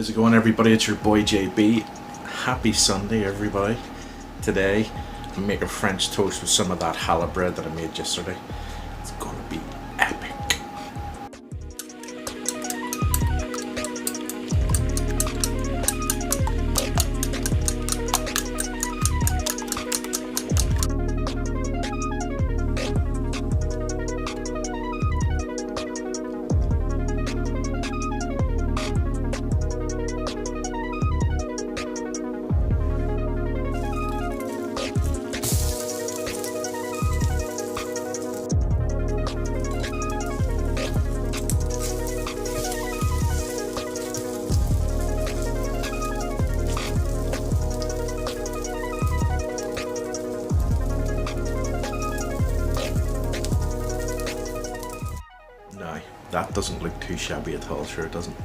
How's it going, everybody? It's your boy JB. Happy Sunday, everybody. Today I'm making French toast with some of that challah bread that I made yesterday. It's gonna be epic. No, that doesn't look too shabby at all, sure it doesn't.